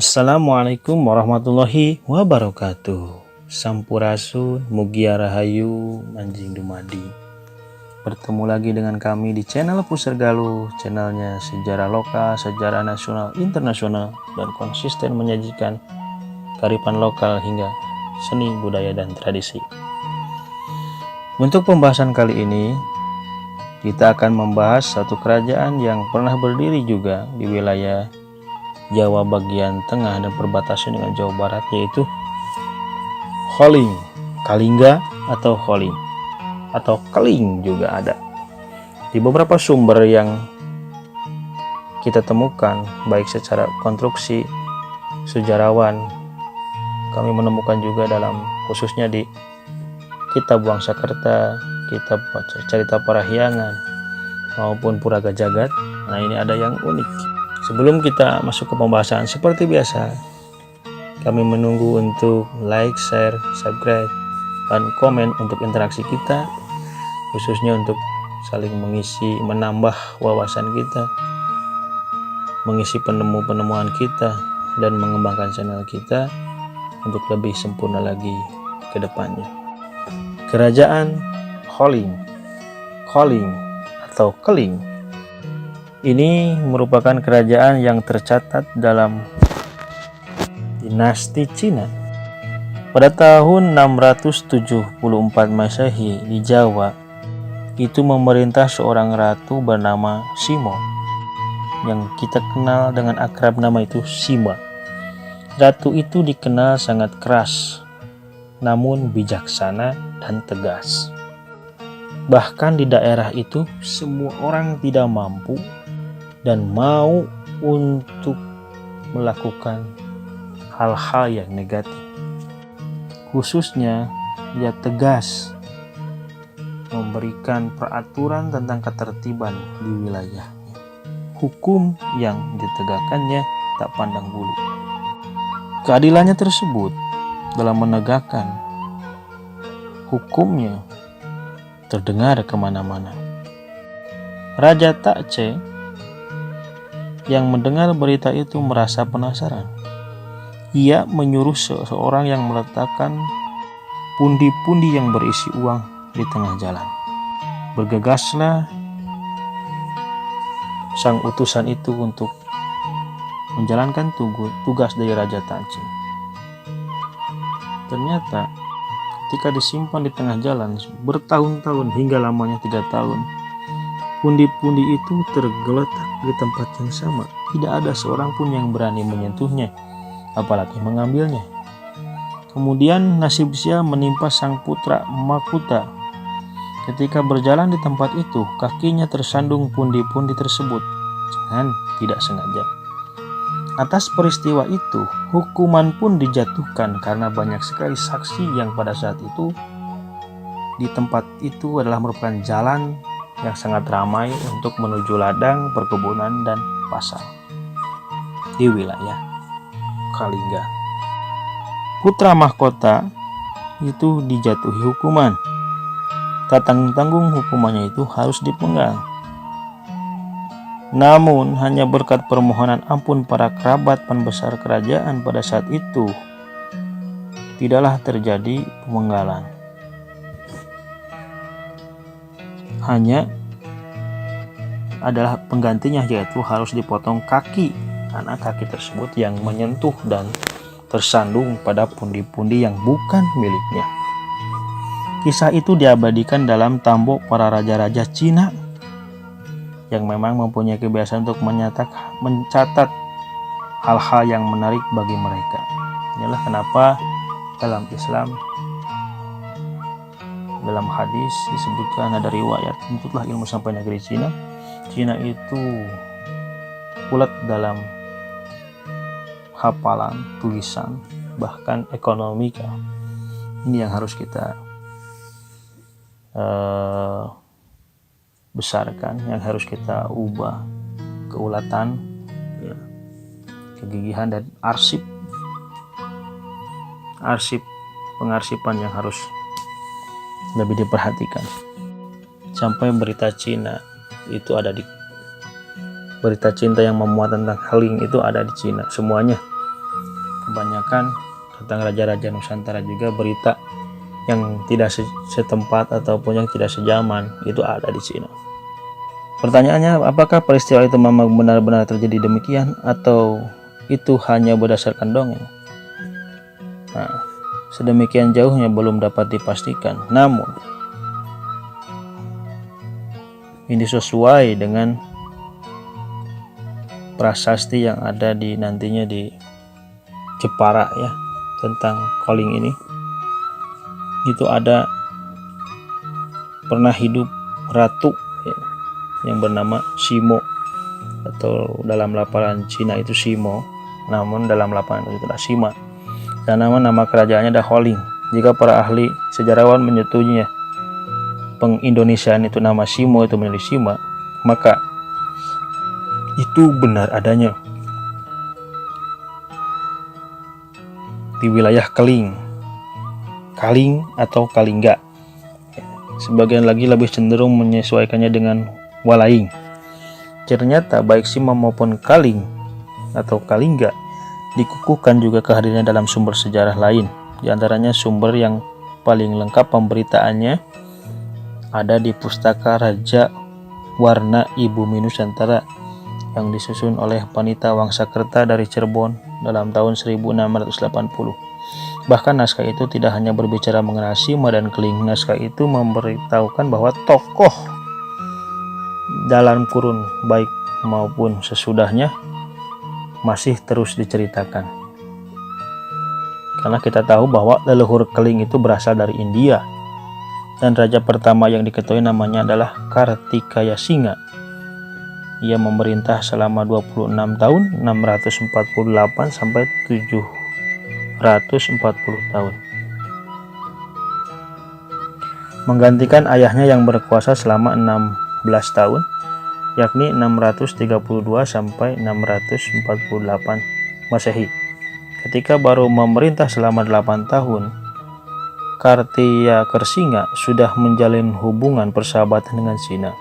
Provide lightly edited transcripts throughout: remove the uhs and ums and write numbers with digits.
Assalamualaikum warahmatullahi wabarakatuh. Sampurasun, Mugia Rahayu, Manjing Dumadi. Bertemu lagi dengan kami di channel Pusar Galuh, channelnya sejarah lokal, sejarah nasional, internasional, dan konsisten menyajikan kearifan lokal hingga seni, budaya, dan tradisi. Untuk pembahasan kali ini, kita akan membahas satu kerajaan yang pernah berdiri juga di wilayah Jawa bagian tengah dan perbatasan dengan Jawa Barat, yaitu Holling, Kalingga atau Holling atau Keling juga ada. Di beberapa sumber yang kita temukan, baik secara konstruksi sejarawan, kami menemukan juga dalam khususnya di kitab Wangsakerta, kitab cerita Parahyangan maupun Puraga Jagat. Nah, ini ada yang unik. Sebelum kita masuk ke pembahasan, seperti biasa, kami menunggu untuk like, share, subscribe, dan komen untuk interaksi kita, khususnya untuk saling mengisi, menambah wawasan kita, mengisi penemuan kita, dan mengembangkan channel kita untuk lebih sempurna lagi ke depannya. Kerajaan Holling, atau Keling. Ini merupakan kerajaan yang tercatat dalam dinasti Cina. Pada tahun 674 Masehi di Jawa, itu memerintah seorang ratu bernama Simo, yang kita kenal dengan akrab nama itu Sima. Ratu itu dikenal sangat keras, namun bijaksana dan tegas. Bahkan di daerah itu, semua orang tidak mampu dan mau untuk melakukan hal-hal yang negatif. Khususnya, dia tegas memberikan peraturan tentang ketertiban di wilayahnya. Hukum yang ditegakkannya tak pandang bulu. Keadilannya tersebut dalam menegakkan hukumnya terdengar kemana-mana. Raja Takce yang mendengar berita itu merasa penasaran. Ia menyuruh seseorang yang meletakkan pundi-pundi yang berisi uang di tengah jalan. Bergegaslah sang utusan itu untuk menjalankan tugas dari Raja Takce. Ternyata ketika disimpan di tengah jalan bertahun-tahun hingga lamanya 3 tahun, pundi-pundi itu tergeletak di tempat yang sama. Tidak ada seorang pun yang berani menyentuhnya, apalagi mengambilnya. Kemudian nasib sia menimpa sang putra Makuta. Ketika berjalan di tempat itu, kakinya tersandung pundi-pundi tersebut dengan tidak sengaja. Atas peristiwa itu, hukuman pun dijatuhkan karena banyak sekali saksi yang pada saat itu di tempat itu adalah merupakan jalan yang sangat ramai untuk menuju ladang, perkebunan, dan pasar di wilayah Kalingga. Putra mahkota itu dijatuhi hukuman. Tak tanggung-tanggung hukumannya itu harus dipenggal. Namun hanya berkat permohonan ampun para kerabat pembesar kerajaan pada saat itu, tidaklah terjadi pemenggalan. Hanya adalah penggantinya, yaitu harus dipotong kaki, karena kaki tersebut yang menyentuh dan tersandung pada pundi-pundi yang bukan miliknya. Kisah itu diabadikan dalam tambok para raja-raja Cina yang memang mempunyai kebiasaan untuk mencatat hal-hal yang menarik bagi mereka. Inilah kenapa dalam Islam, dalam hadis disebutkan, ada riwayat, "Tuntutlah ilmu sampai negeri Cina." Cina itu ulet dalam hafalan, tulisan, bahkan ekonomika. Ini yang harus kita besarkan, yang harus kita ubah, keulatan, ya, kegigihan, dan pengarsipan yang harus lebih diperhatikan. Sampai berita Cina itu ada di berita cinta yang memuat tentang Keling itu ada di Cina semuanya. kebanyakan tentang raja-raja Nusantara juga berita yang tidak setempat ataupun yang tidak sejaman itu ada di sini. Pertanyaannya, apakah peristiwa itu memang benar-benar terjadi demikian atau itu hanya berdasarkan dongeng? Nah, sedemikian jauhnya belum dapat dipastikan. Namun ini sesuai dengan prasasti yang ada di nantinya di Jepara ya, tentang Kaling ini. Itu ada pernah hidup ratu ya, yang bernama Shimo, atau dalam laparan Cina itu Shimo, namun dalam laparan itu adalah Shima, dan nama kerajaannya adalah Holing. Jika para ahli sejarawan menyetujuinya pengindonesiaan itu nama Shimo itu menjadi Shima, maka itu benar adanya di wilayah Kaling atau Kalingga. Sebagian lagi lebih cenderung menyesuaikannya dengan Walaing. Ternyata baik Shima maupun Kaling atau Kalingga dikukuhkan juga kehadirannya dalam sumber sejarah lain. Di antaranya sumber yang paling lengkap pemberitaannya ada di Pustaka Raja Warna Ibumi Nusantara yang disusun oleh Panita Wangsakerta dari Cirebon dalam tahun 1680. Bahkan naskah itu tidak hanya berbicara mengenai Shima dan Keling, naskah itu memberitahukan bahwa tokoh dalam kurun baik maupun sesudahnya masih terus diceritakan. Karena kita tahu bahwa leluhur Keling itu berasal dari India, dan raja pertama yang diketahui namanya adalah Kartikaya Singa. Ia memerintah selama 26 tahun, 648 sampai 740 tahun. Menggantikan ayahnya yang berkuasa selama 16 tahun, yakni 632 sampai 648 Masehi. Ketika baru memerintah selama 8 tahun, Kartia Kersinga sudah menjalin hubungan persahabatan dengan Cina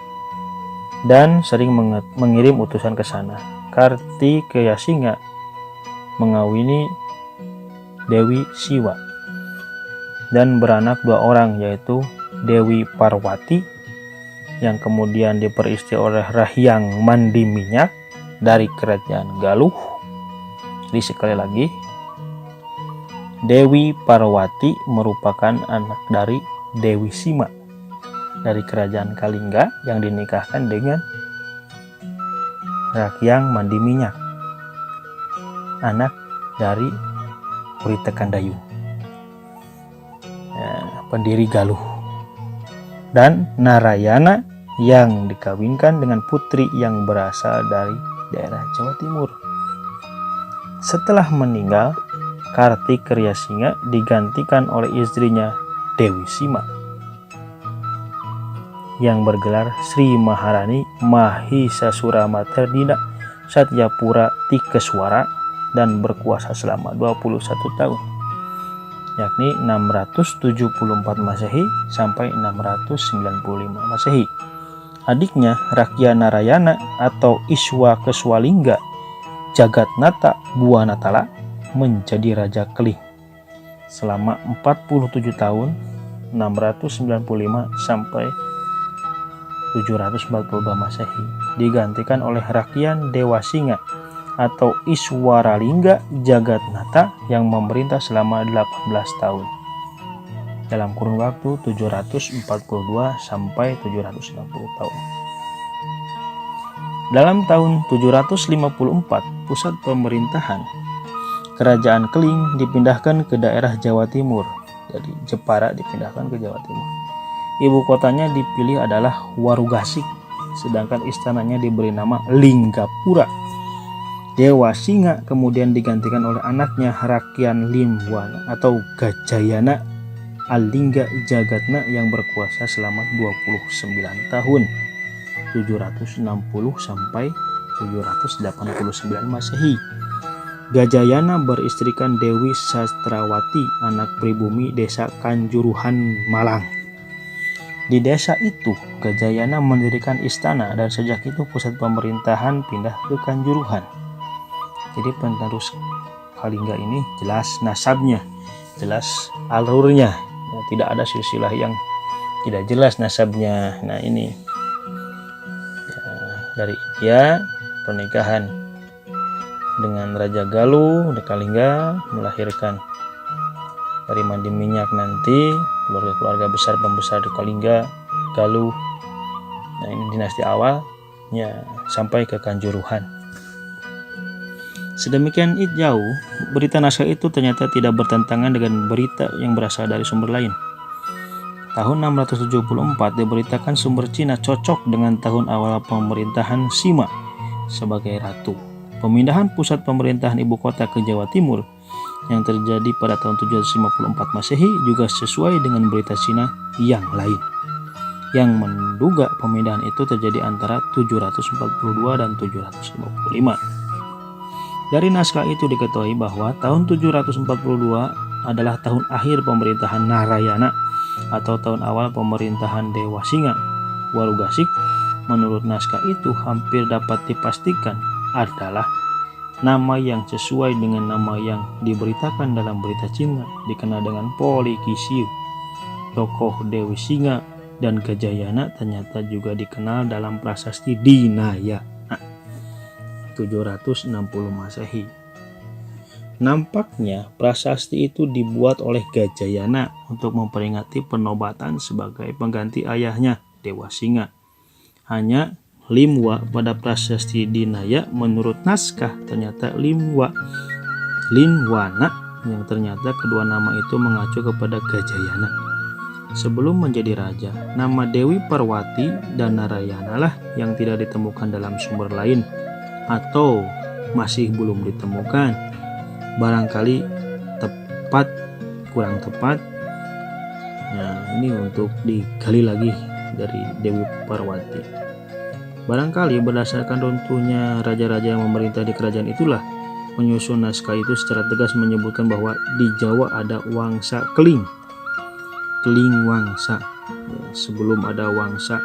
dan sering mengirim utusan ke sana. Kartikaya Singa mengawini Dewi Siwa dan beranak 2 orang, yaitu Dewi Parwati yang kemudian diperistri oleh Rahyang Mandi Minyak dari kerajaan Galuh. Jadi sekali lagi, Dewi Parwati merupakan anak dari Dewi Sima dari kerajaan Kalingga yang dinikahkan dengan Rahyang Mandi Minyak, anak dari Puri Tekandayun, pendiri Galuh, dan Narayana yang dikawinkan dengan putri yang berasal dari daerah Jawa Timur. Setelah meninggal, Kartikaya Singa digantikan oleh istrinya Dewi Sima yang bergelar Sri Maharani Mahisasura Materdina Satyapura Tikeswara dan berkuasa selama 21 tahun, yakni 674 Masehi sampai 695 Masehi. Adiknya Rakya Narayana atau Iswa Keswalingga Jagatnata Buanatala menjadi Raja Keling selama 47 tahun, 695 sampai 742 Masehi, digantikan oleh Rakyan Dewa Singa atau Iswaralingga Jagatnata yang memerintah selama 18 tahun dalam kurun waktu 742 sampai 760 tahun. Dalam tahun 754, pusat pemerintahan Kerajaan Keling dipindahkan ke daerah Jawa Timur. Dari Jepara dipindahkan ke Jawa Timur. Ibu kotanya dipilih adalah Warugasik, sedangkan istananya diberi nama Linggapura. Dewa Singa kemudian digantikan oleh anaknya Rakyan Limwana atau Gajayana Alingga Jagatna yang berkuasa selama 29 tahun, 760 sampai 789 Masehi. Gajayana beristrikan Dewi Sastrawati, anak pribumi desa Kanjuruhan, Malang. Di desa itu, Gajayana mendirikan istana dan sejak itu pusat pemerintahan pindah ke Kanjuruhan. Jadi penerus Kalingga ini jelas nasabnya, jelas alurnya, ya, tidak ada silsilah yang tidak jelas nasabnya. Nah ini ya, dari India pernikahan dengan Raja Galuh di Kalingga melahirkan dari mandi minyak nanti keluarga-keluarga besar pembesar di Kalingga, Galuh. Nah ini dinasti awalnya sampai ke Kanjuruhan. Sedemikian jauh berita naskah itu ternyata tidak bertentangan dengan berita yang berasal dari sumber lain. Tahun 674 diberitakan sumber Cina cocok dengan tahun awal pemerintahan Sima sebagai ratu. Pemindahan pusat pemerintahan ibu kota ke Jawa Timur yang terjadi pada tahun 754 Masehi juga sesuai dengan berita Cina yang lain, yang menduga pemindahan itu terjadi antara 742 dan 755. Dari naskah itu diketahui bahwa tahun 742 adalah tahun akhir pemerintahan Narayana atau tahun awal pemerintahan Dewa Singa. Warugasik menurut naskah itu hampir dapat dipastikan adalah nama yang sesuai dengan nama yang diberitakan dalam berita Cina, dikenal dengan Polikisiu. Tokoh Dewi Singa dan Gajayana ternyata juga dikenal dalam prasasti Dinaya 760 Masehi. Nampaknya prasasti itu dibuat oleh Gajayana untuk memperingati penobatan sebagai pengganti ayahnya Dewa Singa. Hanya Limwa pada prasasti Dinaya menurut naskah ternyata Linwana, yang ternyata kedua nama itu mengacu kepada Gajayana. Sebelum menjadi raja, nama Dewi Parwati dan Narayana lah yang tidak ditemukan dalam sumber lain atau masih belum ditemukan. Barangkali tepat, kurang tepat. Nah, ini untuk digali lagi dari Dewi Parwati. Barangkali berdasarkan runtuhnya raja-raja yang memerintah di kerajaan itulah penyusun naskah itu secara tegas menyebutkan bahwa di Jawa ada Wangsa Keling Wangsa. Ya, sebelum ada Wangsa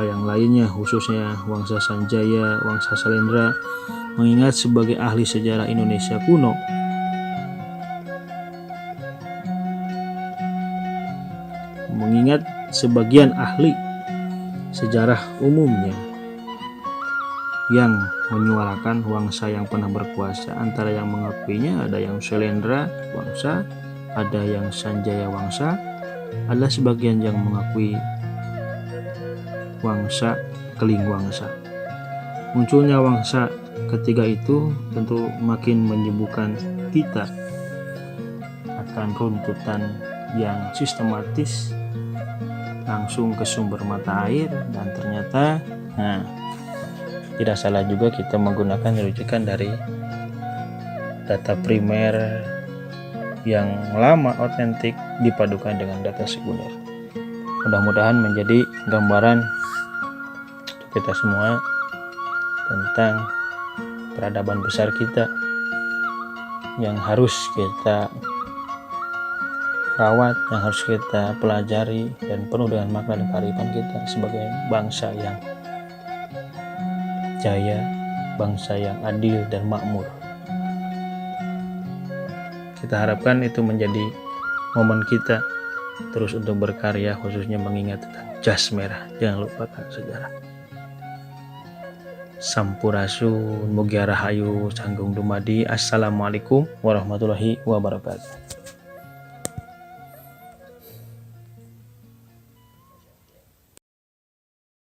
yang lainnya, khususnya Wangsa Sanjaya, Wangsa Salendra. Mengingat sebagai ahli sejarah Indonesia kuno, mengingat sebagian ahli sejarah umumnya yang menyuarakan Wangsa yang pernah berkuasa, antara yang mengakuinya ada yang Salendra Wangsa, ada yang Sanjaya Wangsa, ada sebagian yang mengakui Wangsa Keling Wangsa. Munculnya Wangsa ketiga itu tentu makin menyibukkan kita akan runtutan yang sistematis langsung ke sumber mata air, dan ternyata tidak salah juga kita menggunakan rujukan dari data primer yang lama otentik dipadukan dengan data sekunder. Mudah-mudahan menjadi gambaran untuk kita semua tentang peradaban besar kita yang harus kita rawat, yang harus kita pelajari, dan penuh dengan makna dan kearifan kita sebagai bangsa yang jaya, bangsa yang adil dan makmur. Kita harapkan itu menjadi momen kita terus untuk berkarya, khususnya mengingat tentang jas merah. Jangan lupakan sejarah. Sampurasun, mugi rahayu, sanggung dumadi. Assalamualaikum warahmatullahi wabarakatuh.